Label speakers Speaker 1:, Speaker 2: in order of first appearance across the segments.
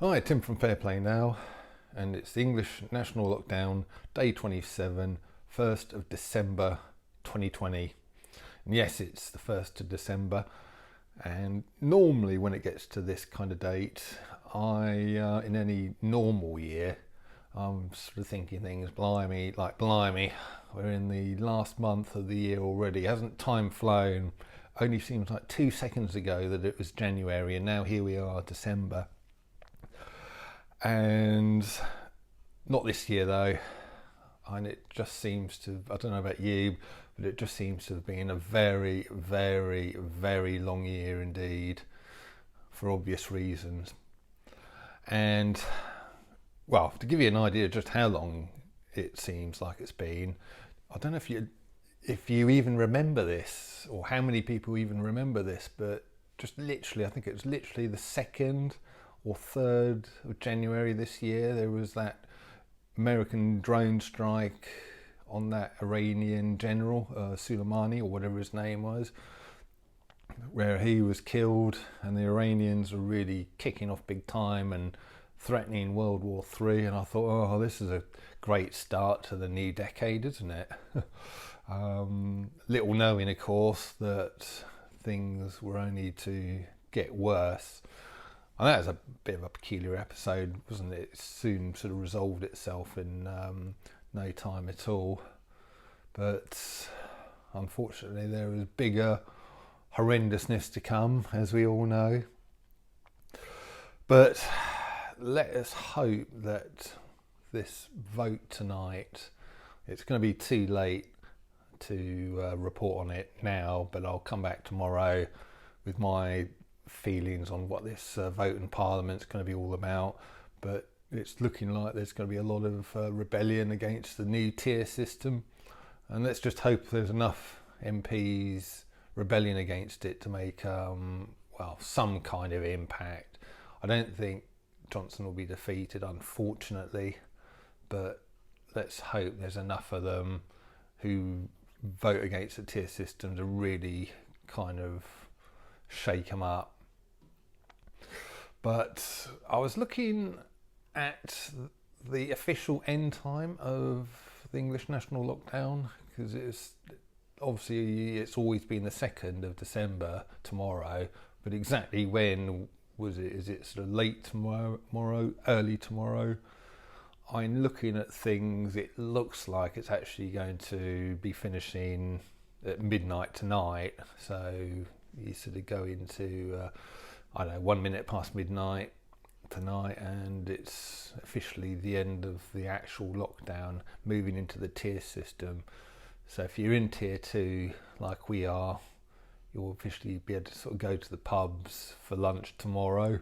Speaker 1: Hi, Tim from Fairplay now, and it's the English National Lockdown, day 27, 1st of December 2020. And yes, it's the 1st of December, and normally when it gets to this kind of date, in any normal year, I'm sort of thinking things, blimey, we're in the last month of the year already. Hasn't time flown? Only seems like 2 seconds ago that it was January, and now here we are, December. And not this year though, and it just seems to, I don't know about you, but it just seems to have been a very, very, very long year indeed, for obvious reasons. And well, to give you an idea of just how long it seems like it's been, I don't know if you even remember this, or how many people even remember this, but just literally, I think it was literally the 2nd or 3rd of January this year, there was that American drone strike on that Iranian general, Soleimani, or whatever his name was, where he was killed, and the Iranians were really kicking off big time and threatening World War III. And I thought, oh, this is a great start to the new decade, isn't it? Little knowing, of course, that things were only to get worse. And that was a bit of a peculiar episode, wasn't it? It soon sort of resolved itself in no time at all. But unfortunately, there was bigger horrendousness to come, as we all know. But let us hope that this vote tonight, it's going to be too late to report on it now, but I'll come back tomorrow with my feelings on what this vote in Parliament's going to be all about. But it's looking like there's going to be a lot of rebellion against the new tier system, and let's just hope there's enough MPs rebelling against it to make some kind of impact. I don't think Johnson will be defeated, unfortunately, but let's hope there's enough of them who vote against the tier system to really kind of shake them up. But I was looking at the official end time of the English national lockdown, because it's always been the 2nd of December tomorrow, but exactly when was it? Is it sort of late tomorrow, early tomorrow? I'm looking at things, it looks like it's actually going to be finishing at midnight tonight. So you sort of go into, 1 minute past midnight tonight, and it's officially the end of the actual lockdown, moving into the tier system. So if you're in tier 2, like we are, you'll officially be able to sort of go to the pubs for lunch tomorrow.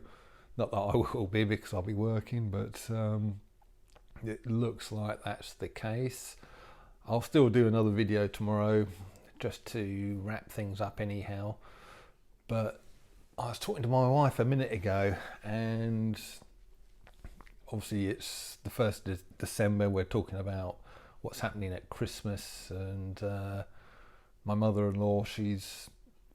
Speaker 1: Not that I will be, because I'll be working, but it looks like that's the case. I'll still do another video tomorrow just to wrap things up anyhow. But I was talking to my wife a minute ago, and obviously it's the 1st of December. We're talking about what's happening at Christmas, and my mother-in-law, she's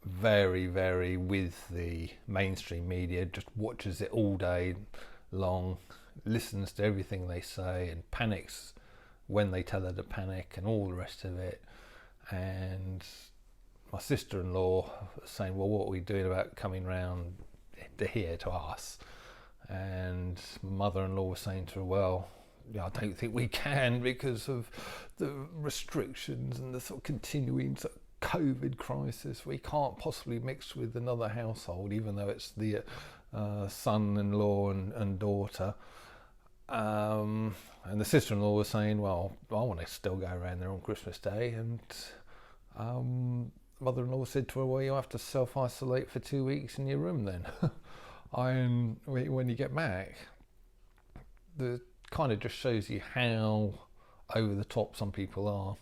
Speaker 1: very, very with the mainstream media, just watches it all day long, listens to everything they say, and panics when they tell her to panic, and all the rest of it. And my sister-in-law was saying, well, what are we doing about coming round to here to us? And my mother-in-law was saying to her, well, I don't think we can, because of the restrictions and the sort of continuing sort of COVID crisis. We can't possibly mix with another household, even though it's the son-in-law and daughter. And the sister-in-law was saying, well, I want to still go around there on Christmas Day. And mother-in-law said to her, well, you'll have to self-isolate for 2 weeks in your room then. When you get back. The kind of just shows you how over the top some people are.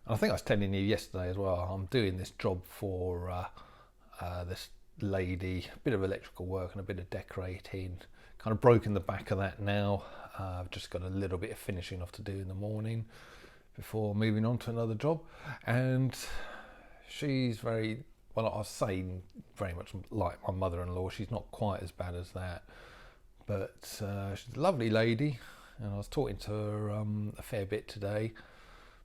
Speaker 1: And I think I was telling you yesterday as well, I'm doing this job for this lady, a bit of electrical work and a bit of decorating. Kind of broken the back of that now. I've just got a little bit of finishing off to do in the morning before moving on to another job. And she's very, well, I was saying very much like my mother-in-law. She's not quite as bad as that, but she's a lovely lady, and I was talking to her a fair bit today.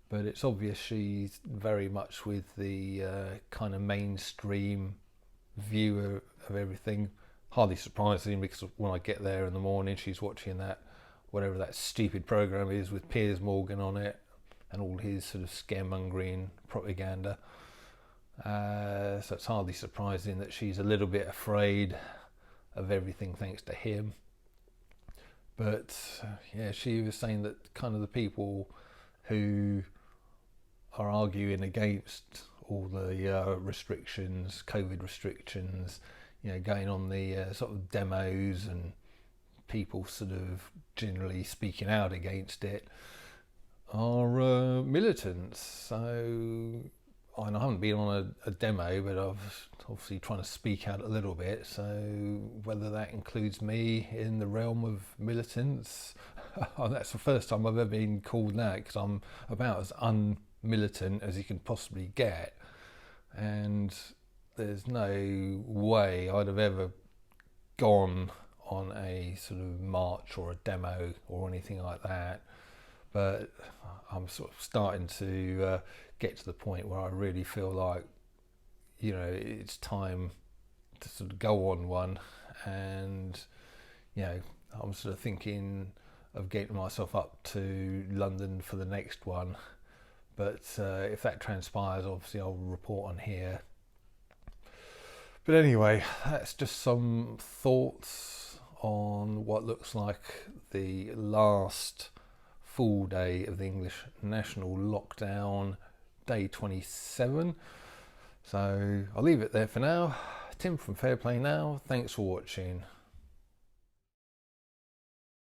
Speaker 1: But it's obvious she's very much with the kind of mainstream view of everything. Hardly surprising, because when I get there in the morning, she's watching that, whatever that stupid program is with Piers Morgan on it, and all his sort of scaremongering propaganda. So it's hardly surprising that she's a little bit afraid of everything thanks to him. But yeah, she was saying that kind of the people who are arguing against all the restrictions, COVID restrictions, going on the sort of demos and people sort of generally speaking out against it, are militants. So I haven't been on a demo, but I've obviously trying to speak out a little bit. So whether that includes me in the realm of militants, that's the first time I've ever been called that, because I'm about as unmilitant as you can possibly get, and there's no way I'd have ever gone on a sort of march or a demo or anything like that. But I'm sort of starting to get to the point where I really feel like, it's time to sort of go on one. And, I'm sort of thinking of getting myself up to London for the next one. But if that transpires, obviously I'll report on here. But anyway, that's just some thoughts on what looks like the last full day of the English national lockdown, day 27. So I'll leave it there for now. Tim from Fair Play Now, thanks for watching.